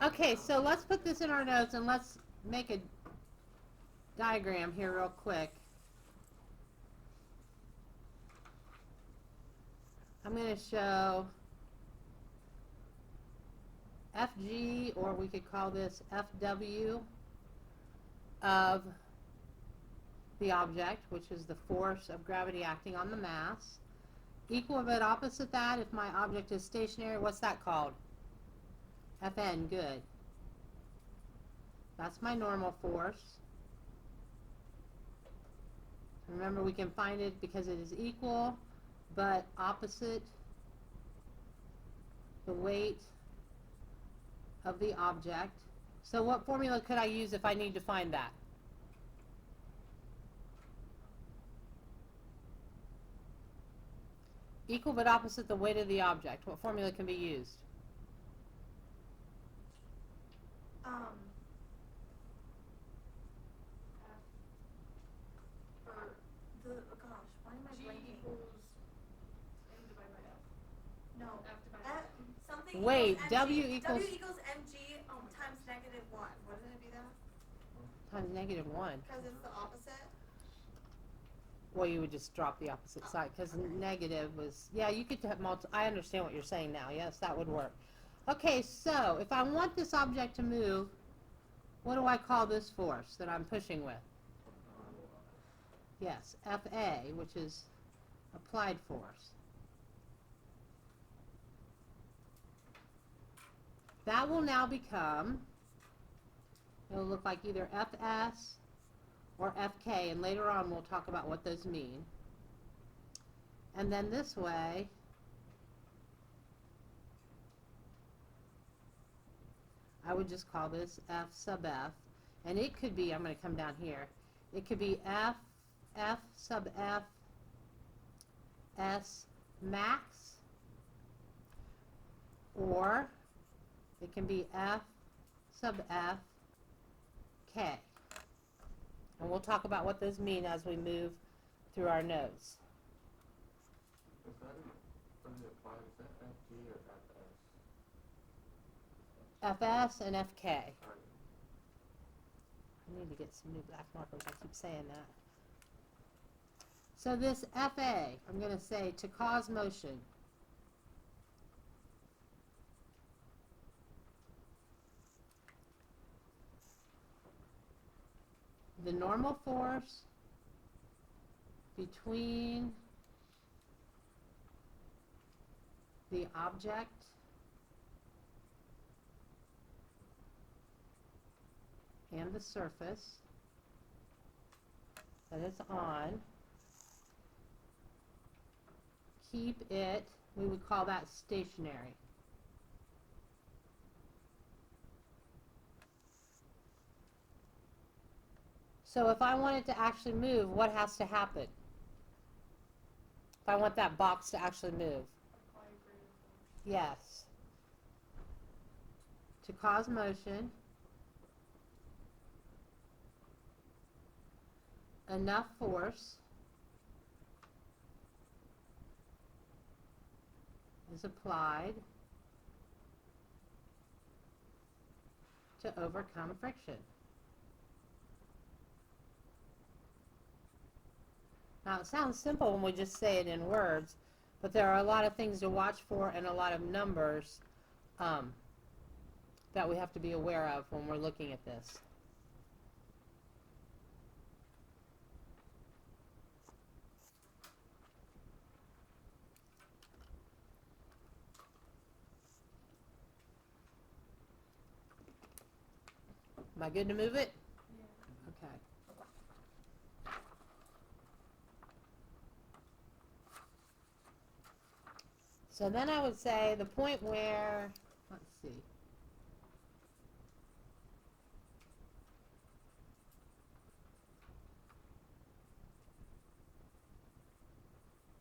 Okay, so let's put this in our notes and let's make a diagram here real quick. I'm going to show FG, or we could call this FW, of the object, which is the force of gravity acting on the mass. Equal but opposite that, if my object is stationary, what's that called? Fn, good. That's my normal force. Remember, we can find it because it is equal but opposite the weight of the object. So what formula could I use if I need to find that? Equal but opposite the weight of the object. What formula can be used? Um, or the, oh gosh, why am I G blanking? equals M divided by F. No. F divided by G. Something Wait, equals W mg. equals W equals mg times negative 1. Wouldn't it be that? times negative 1. Because it's the opposite? Well, you would just drop the opposite side because negative was, yeah, you could have I understand what you're saying now. Yes, that would work. Okay, so if I want this object to move, what do I call this force that I'm pushing with? Yes, Fa, which is applied force. That will now become, it'll look like either Fs or Fk, and later on we'll talk about what those mean. And then this way, I would just call this F sub F, and it could be, I'm going to come down here, it could be F sub F S max, or it can be F sub F K. And we'll talk about what those mean as we move through our notes. Is that when you apply, is that FG or FS? FS and FK. Sorry. I need to get some new black markers. I keep saying that. So this FA, I'm going to say to cause motion. The normal force between the object and the surface that it's on. Keep it, we would call that stationary. So if I want it to actually move, what has to happen? If I want that box to actually move? Apply greater force. Yes. To cause motion, enough force is applied to overcome friction. Now, it sounds simple when we just say it in words, but there are a lot of things to watch for and a lot of numbers that we have to be aware of when we're looking at this. Am I good to move it? Yeah. Okay. So then I would say the point where, let's see,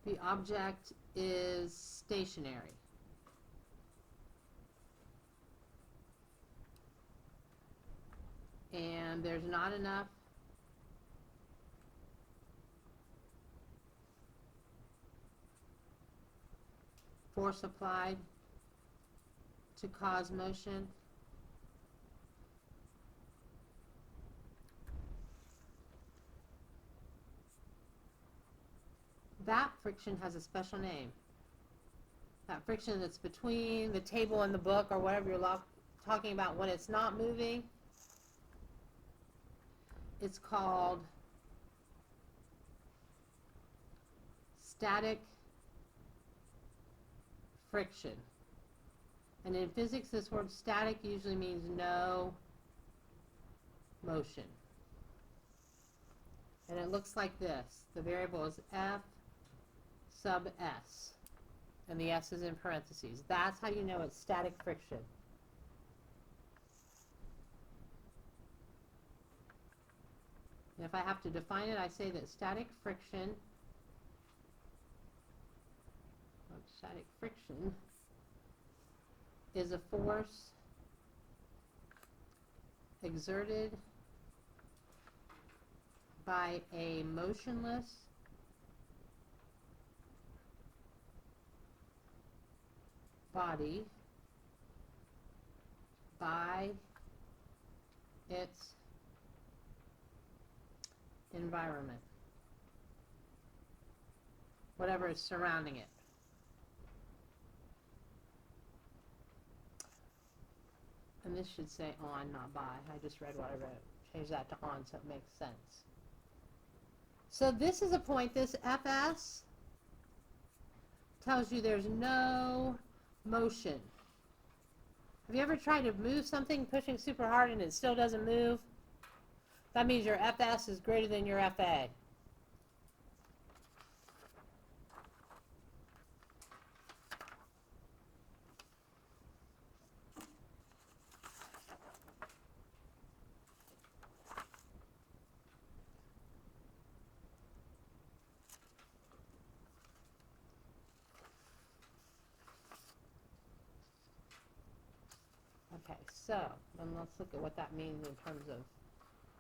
the object is stationary. And there's not enough force applied to cause motion. that friction has a special name. That friction that's between the table and the book or whatever you're talking about when it's not moving, it's called static friction. And in physics, this word static usually means no motion. And it looks like this. The variable is F sub S. And the S is in parentheses. That's how you know it's static friction. And if I have to define it, I say that static friction is a force exerted by a motionless body by its environment, whatever is surrounding it. And this should say on, not by. I just read what I wrote. Change that to on so it makes sense. So this is a point, this Fs tells you there's no motion. Have you ever tried to move something pushing super hard and it still doesn't move? That means your Fs is greater than your Fa. Okay, so then let's look at what that means in terms of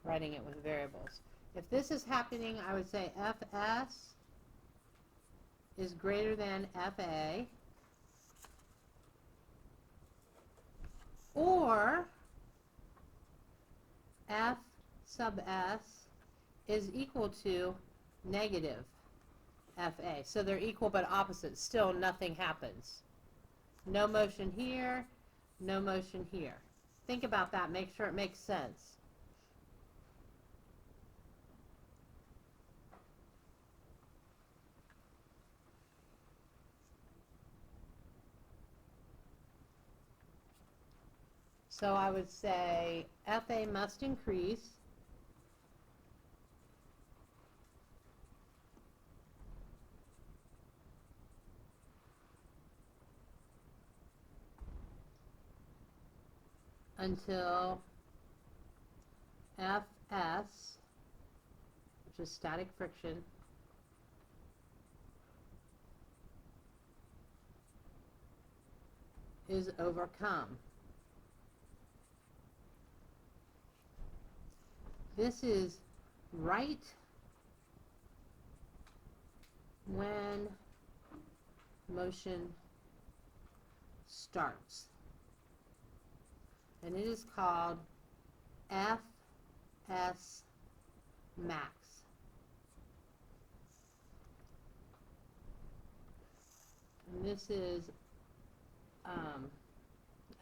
writing it with variables. If this is happening, I would say Fs is greater than Fa, or F sub S is equal to negative Fa. So they're equal but opposite. Still nothing happens. No motion here, no motion here. Think about that. Make sure it makes sense. So I would say Fa must increase until Fs, which is static friction, is overcome. This is right when motion starts. And it is called Fs max. And this is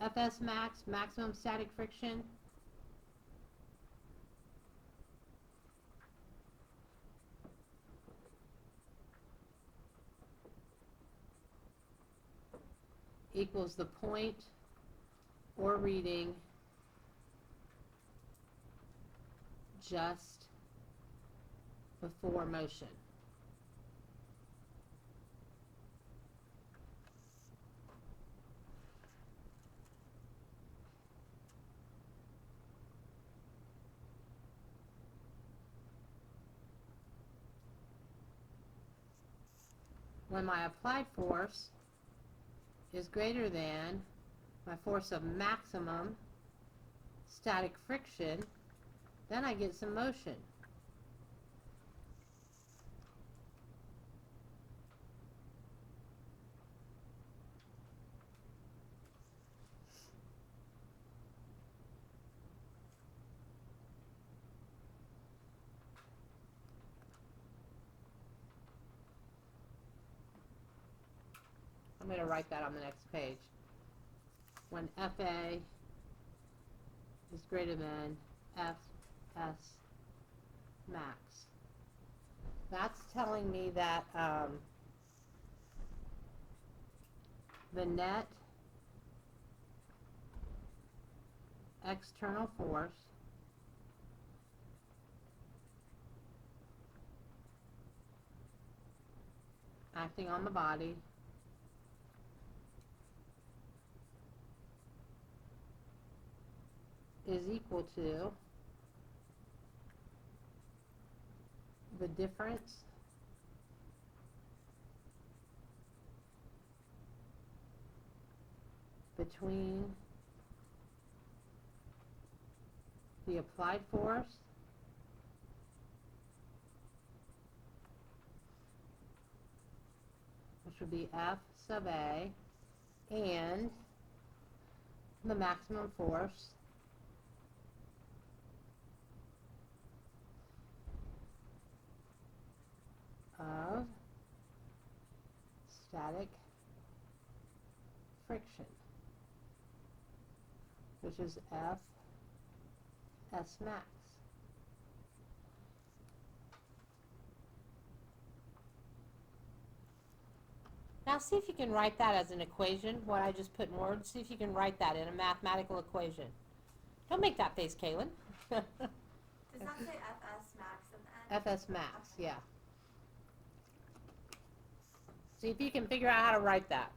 Fs max, maximum static friction. Equals the point or reading just before motion. When my applied force is greater than my force of maximum static friction, then I get some motion. I'm gonna write that on the next page. When FA is greater than FS max. That's telling me that the net external force acting on the body is equal to the difference between the applied force which would be F sub A and the maximum force of static friction, which is F S max. Now see if you can write that as an equation, what I just put in words. See if you can write that in a mathematical equation. Don't make that face, Kaylin. Does that say FS max in the end? FS max, yeah. See if you can figure out how to write that.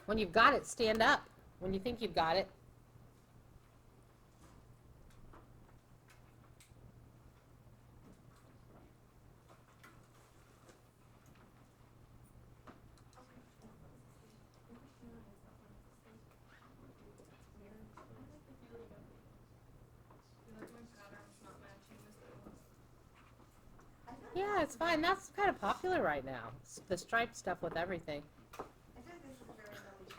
When you've got it, stand up. When you think you've got it. Yeah, it's fine. That's kind of popular right now. The striped stuff with everything. I feel like this is a very early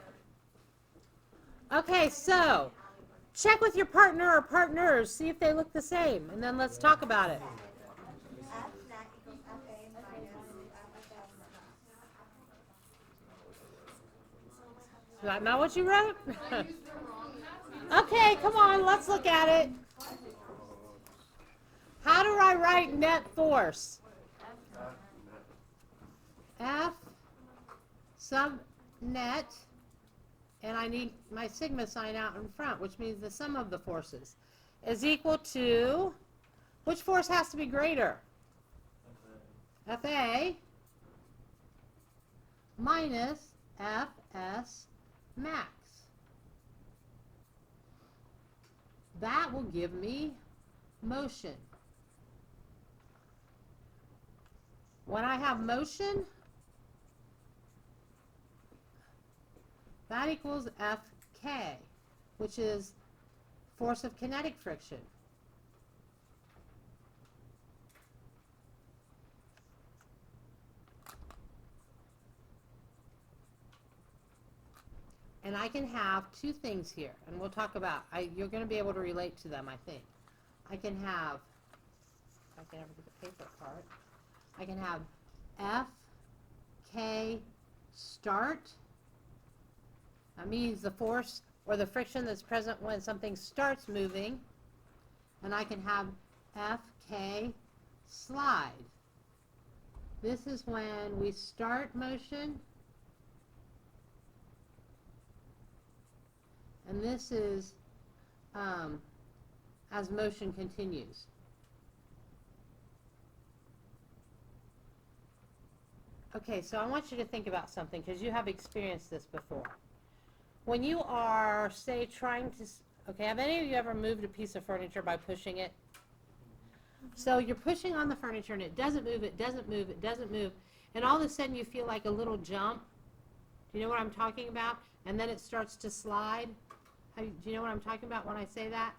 shirt. Okay, so check with your partner or partners. See if they look the same. And then let's talk about it. F net equals FA minus FS Is that not what you wrote? Okay, come on. Let's look at it. How do I write net force? F sub net, and I need my sigma sign out in front, which means the sum of the forces is equal to, which force has to be greater? FA minus FS max. That will give me motion. When I have motion, that equals Fk, which is force of kinetic friction. And I can have two things here, and we'll talk about, you're going to be able to relate to them, I think. I can have, if I can ever get the paper part, I can have Fk start. That means the force or the friction that's present when something starts moving. And I can have Fk slide. This is when we start motion. And this is as motion continues. Okay, so I want you to think about something because you have experienced this before. When you are, say, trying to, okay, have any of you ever moved a piece of furniture by pushing it? So you're pushing on the furniture and it doesn't move, it doesn't move, it doesn't move, and all of a sudden you feel like a little jump. Do you know what I'm talking about? And then it starts to slide. Do you know what I'm talking about when I say that?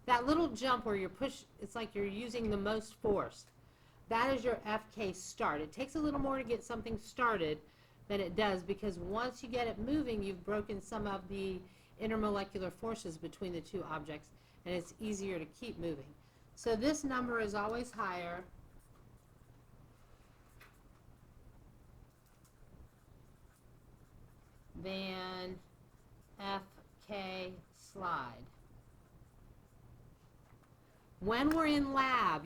that little jump where you're it's like you're using the most force. That is your FK start. It takes a little more to get something started than it does, because once you get it moving, you've broken some of the intermolecular forces between the two objects, and it's easier to keep moving. So this number is always higher than FK slide. When we're in lab,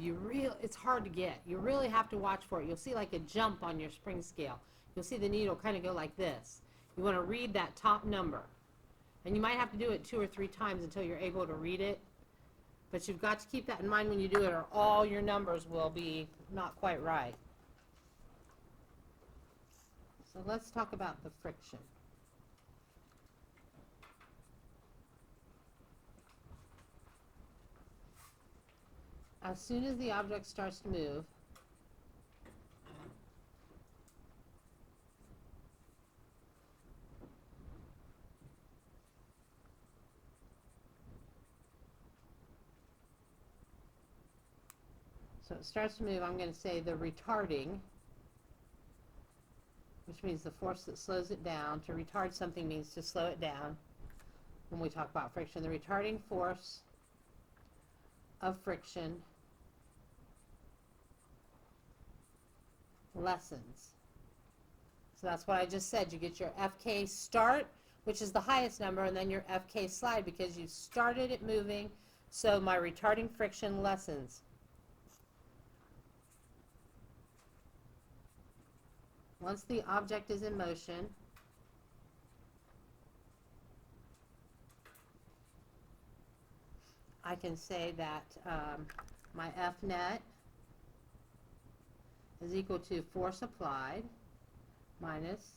it's hard to get. You really have to watch for it. You'll see like a jump on your spring scale. You'll see the needle kind of go like this. You want to read that top number. And you might have to do it 2 or 3 times until you're able to read it. But you've got to keep that in mind when you do it, or all your numbers will be not quite right. So let's talk about the friction. As soon as the object starts to move, so it starts to move, I'm going to say the retarding, which means the force that slows it down. To retard something means to slow it down when we talk about friction. The retarding force of friction lessens. So that's what I just said. You get your FK start, which is the highest number, and then your FK slide, because you started it moving, so my retarding friction lessens. Once the object is in motion, I can say that my F net is equal to force applied minus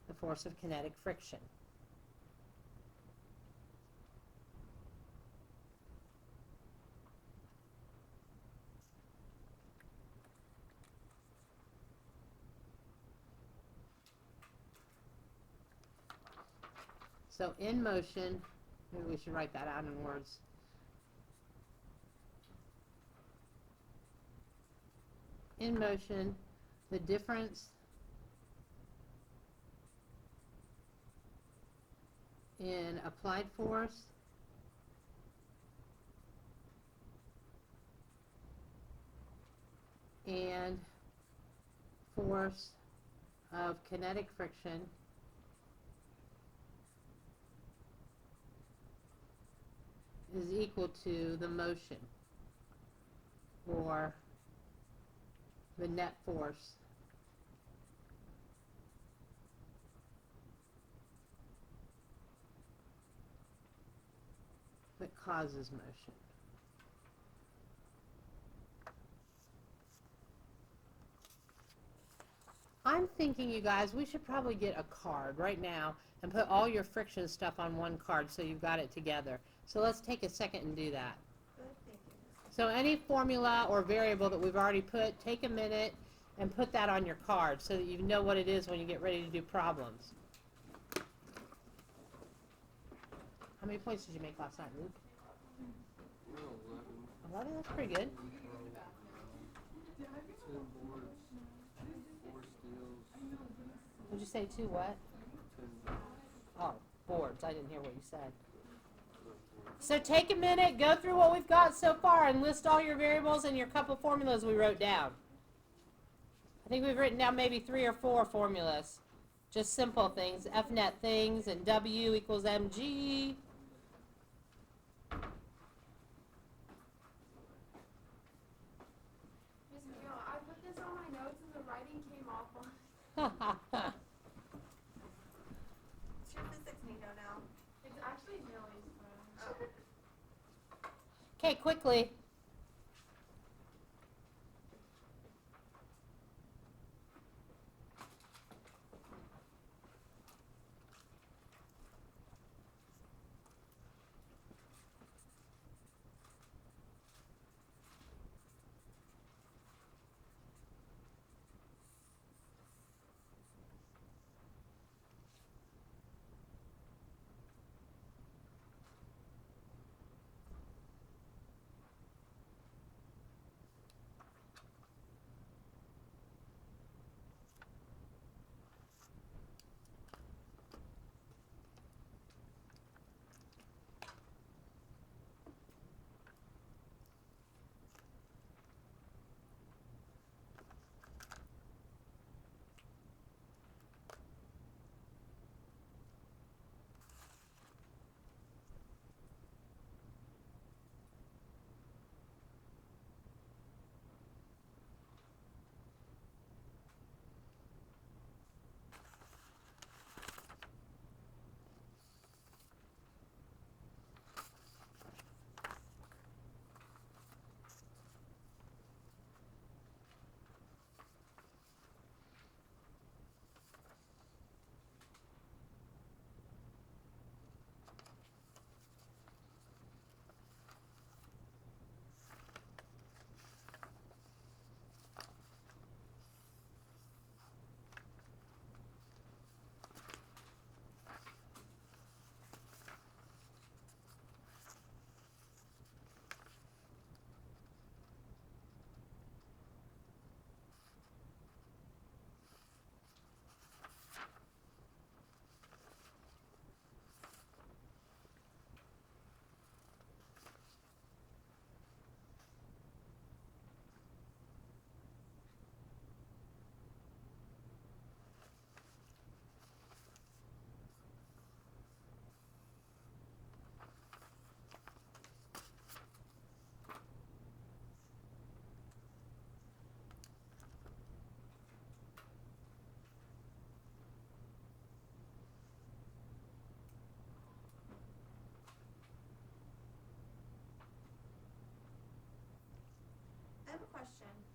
the force of kinetic friction. So in motion, maybe we should write that out in words. In motion, the difference in applied force and force of kinetic friction is equal to the motion, or the net force that causes motion. I'm thinking, you guys, we should probably get a card right now and put all your friction stuff on one card so you've got it together. So let's take a second and do that. Good thinking. So any formula or variable that we've already put, take a minute and put that on your card so that you know what it is when you get ready to do problems. How many points did you make last night, Luke? No, 11. 11? That's pretty good. 10 boards, 4 steels, Would you say 2 what? 10 Oh, boards. I didn't hear what you said. So take a minute, go through what we've got so far, and list all your variables and your couple formulas we wrote down. I think we've written down maybe 3 or 4 formulas. Just simple things, F net things, and W equals mg. Miss McGill, I put this on my notes and the writing came off on. It's your physics Nino now. It's actually Millie's phone. Oh. Okay, quickly.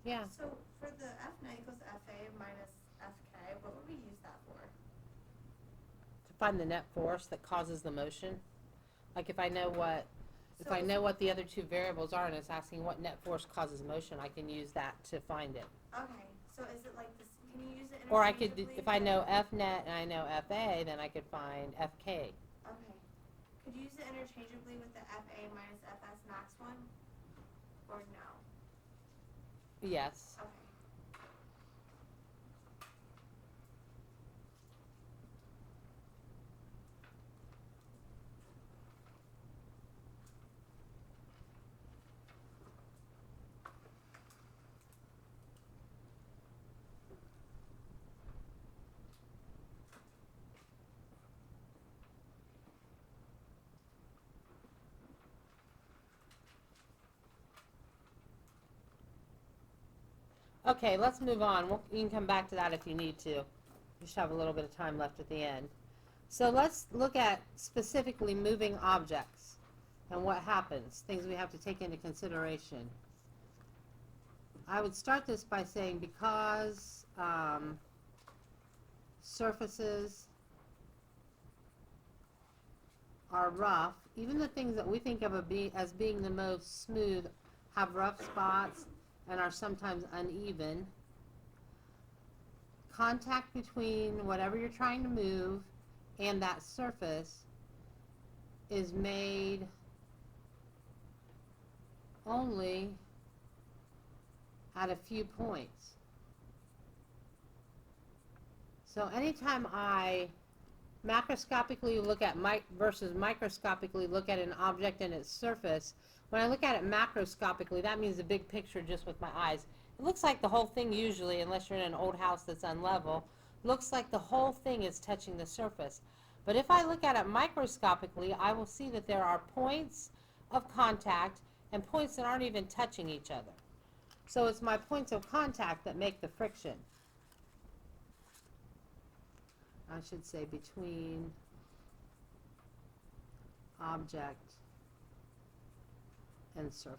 Yeah, So for the F9 equals FA minus FK, what would we use that for? to find the net force that causes the motion. Like if I know what, if So I is know it- what the other two variables are and it's asking what net force causes motion, I can use that to find it. Okay, so is it like this, can you use it Or I could, interchangeably if I with- know F net and I know FA, then I could find FK. Okay. Could you use it interchangeably with the FA minus FS max one? Or no? Yes. Okay. Okay, let's move on. You can come back to that if you need to. You should have a little bit of time left at the end. So let's look at specifically moving objects and what happens, things we have to take into consideration. I would start this by saying because surfaces are rough, even the things that we think of as being the most smooth have rough spots and are sometimes uneven. Contact between whatever you're trying to move and that surface is made only at a few points. So anytime I macroscopically look at versus microscopically look at an object and its surface, when I look at it macroscopically, that means the big picture just with my eyes. It looks like the whole thing usually, unless you're in an old house that's unlevel, looks like the whole thing is touching the surface. But if I look at it microscopically, I will see that there are points of contact and points that aren't even touching each other. So it's my points of contact that make the friction. I should say between object and surface.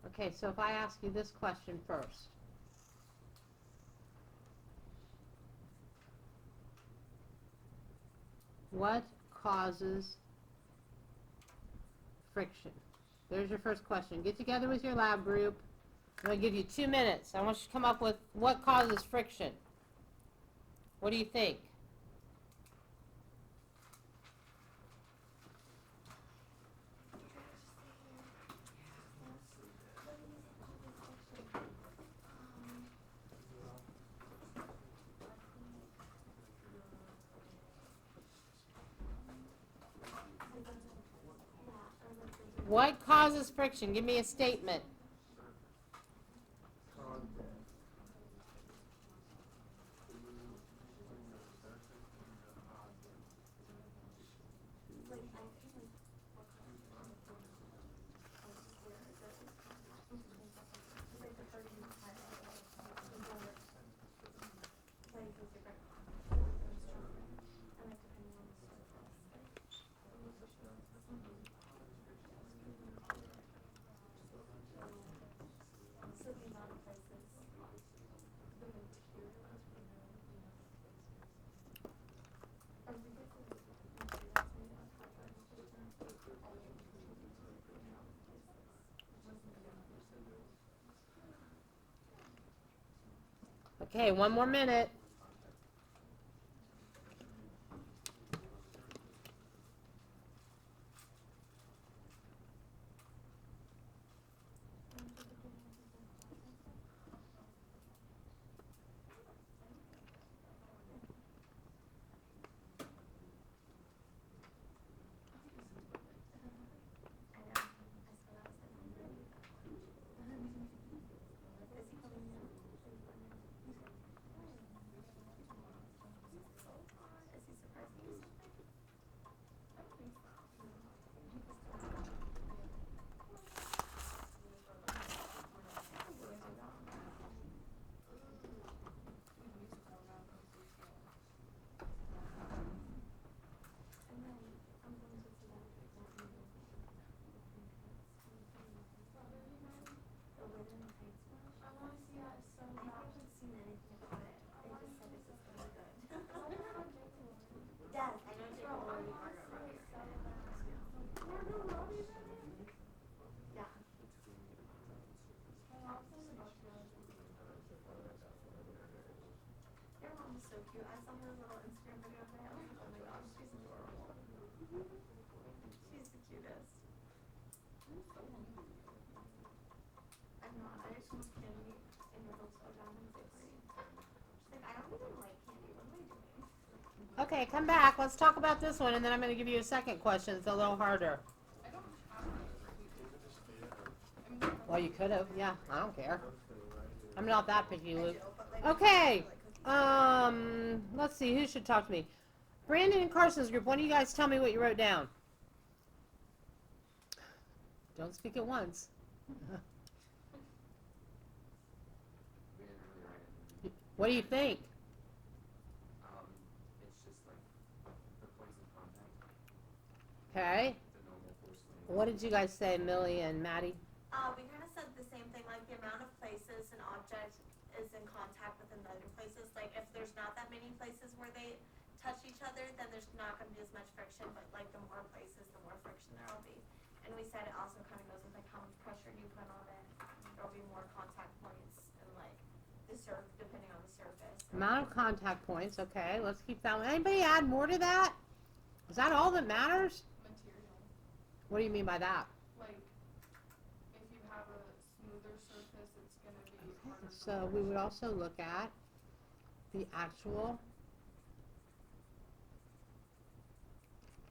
Okay, so if I ask you this question first. What causes friction? There's your first question. Get together with your lab group. I'm going to give you 2 minutes. I want you to come up with what causes friction. What do you think? What causes friction? Give me a statement. Okay, 1 more minute. so cute. I saw her little Instagram video today. I was like, oh my gosh, she's adorable. She's the cutest. I'm not. I just want candy and noodles so down in 6th grade. She's like, I don't even like candy. What am I doing? Okay, come back. Let's talk about this one, and then I'm going to give you a second question. It's a little harder. I don't have it. I mean, Well, you could have. Yeah, I don't care. I'm not that picky, Luke. But, like, Okay. like, Let's see. Who should talk to me? Brandon and Carson's group. Why don't you guys tell me what you wrote down? Don't speak at once. We didn't really write it. What do you think? It's just like the points of contact, Okay. the normal force lane. What did you guys say, Millie and Maddie? we kind of said the same thing, like the amount of places an object is in contact with other places. Like if there's not that many places where they touch each other, then there's not going to be as much friction. But like the more places, the more friction there will be. And we said it also kind of goes with like how much pressure you put on it. There'll be more contact points and like the depending on the surface. Amount of contact points. Okay, let's keep that one. Anybody add more to that? Is that all that matters? material. What do you mean by that? Like, if you have a smoother surface, it's gonna be harder. to So we would also look at the actual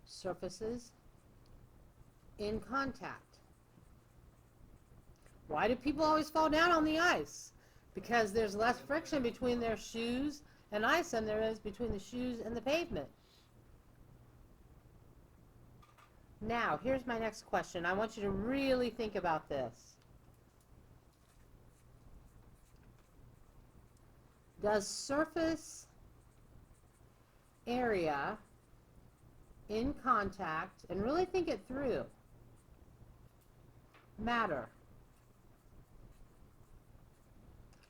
surfaces in contact. Why do people always fall down on the ice? Because there's less friction between their shoes and ice than there is between the shoes and the pavement. Now, here's my next question. I want you to really think about this. Does surface area in contact, and really think it through, matter?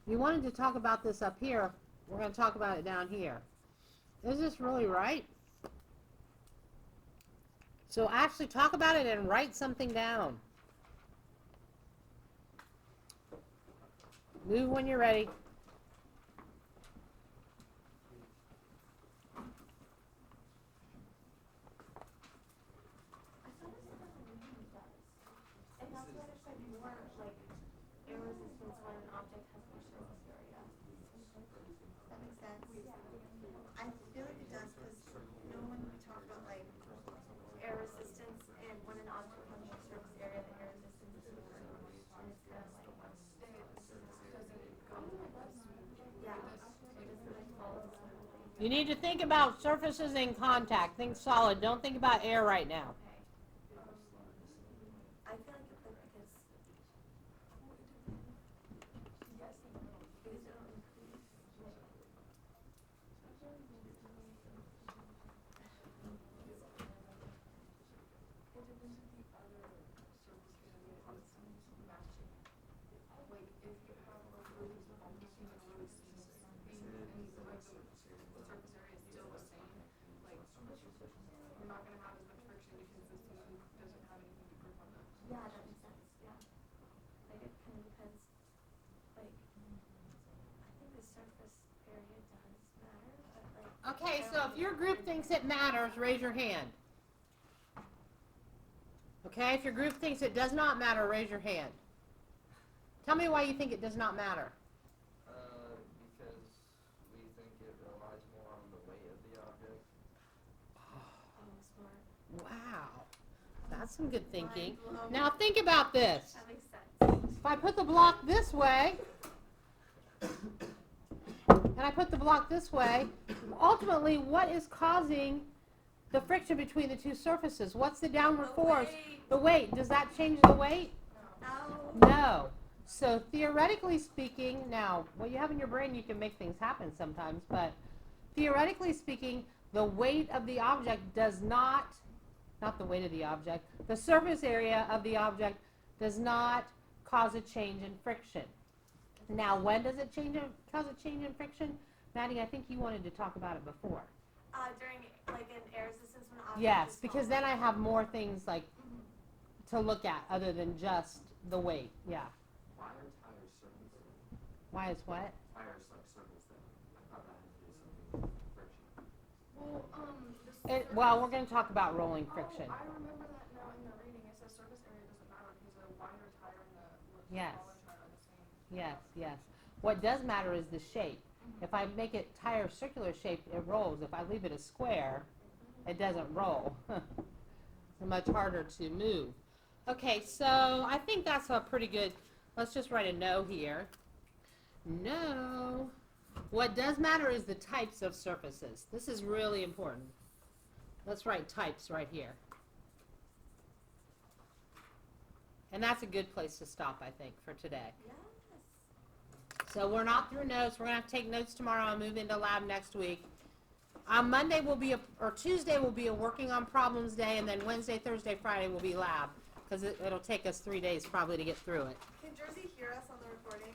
You wanted to talk about this up here. We're going to talk about it down here. Is this really right? So actually talk about it and write something down. Move when you're ready. I thought it said that the medium does. And that's why there's like more like air resistance when an object has more surface area. That makes sense? I feel like it does because you know when we talk about like air resistance and when an object has more surface area, the air resistance is more. And it's kind of like, yeah, it doesn't like follow smoothly. You need to think about surfaces in contact. Think solid. Don't think about air right now. I feel like it could because it'll increase. Like, if you have a really small machine and really small thing, and like the surface area is still the same, like, you're not gonna have as much friction because this machine doesn't have anything to grip on that. Yeah, that makes sense, yeah. Like it kind of depends, like, I think the surface area does matter, but like. Okay, so if your group thinks it matters, raise your hand. Okay, if your group thinks it does not matter, raise your hand. Tell me why you think it does not matter. Because we think it relies more on the weight of the object. Oh, smart. Wow, that's some good thinking. Mind blown. Now think about this. That makes sense. If I put the block this way, and I put the block this way, ultimately what is causing the friction between the two surfaces? What's the downward The force? weight. The weight. Does that change the weight? No. No. So theoretically speaking, now, what you have in your brain, you can make things happen sometimes, but theoretically speaking, the weight of the object does not the weight of the object, the surface area of the object does not cause a change in friction. Now, when does it cause a change in friction? Maddie, I think you wanted to talk about it before. During like an air resistance when an object Yes, is because falling. then I have more things like to look at other than just the weight. Yeah. Why are tires circles then? Why is what? Tires like circles then? I thought that had to do something. Well, Well, we're gonna talk about rolling friction. Oh, I remember that now in the reading, it says surface area doesn't matter because a wider tire and a Yes. smaller tire are the same. Yes, yes. What does matter is the shape. If I make it tire circular shaped, it rolls. If I leave it a square, it doesn't roll. It's much harder to move. Okay, so I think that's a pretty good, let's just write a no here. No. What does matter is the types of surfaces. This is really important. Let's write types right here. And that's a good place to stop, I think, for today. Yes. So we're not through notes. We're gonna have to take notes tomorrow and move into lab next week. Monday will be or Tuesday will be a working on problems day, and then Wednesday, Thursday, Friday will be lab, because it'll take us 3 days probably to get through it. Can Jersey hear us on the recording?